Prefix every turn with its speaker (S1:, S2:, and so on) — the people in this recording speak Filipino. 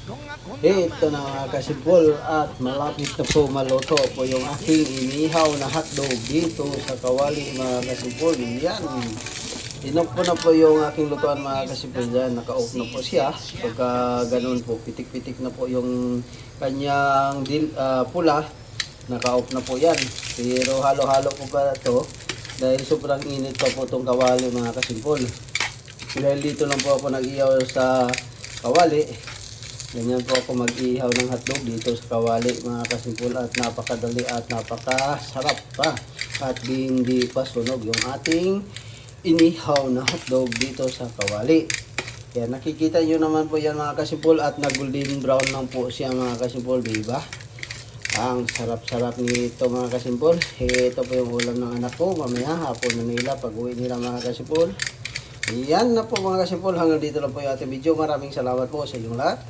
S1: Ito na mga kasimpol at malapit na po maluto po yung aking inihaw na hotdog dito sa kawali mga kasimpol. Yan. Inok po na po yung aking lutuan mga kasimpol dyan. Naka-off na po siya. Pagka ganun po, pitik-pitik na po yung kanyang pula. Naka-off na po yan. Pero halo-halo po ba ito dahil sobrang init pa po itong kawali mga kasimpol. Dahil dito lang po ako nag-ihaw sa kawali. Ganyan po ako mag-ihaw ng hotdog dito sa kawali mga kasimpol at napakadali at napakasarap pa at hindi pa sunog yung ating inihaw na hotdog dito sa kawali. Kaya nakikita nyo naman po yan mga kasimpol at na golden brown lang po siya mga kasimpol, diba? Ang sarap-sarap nito mga kasimpol. Ito po yung ulam ng anak ko mamaya hapon na nila pag uwi nila mga kasimpol. Yan na po mga kasimpol, hanggang dito lang po yung ating video. Maraming salamat po sa inyong lahat.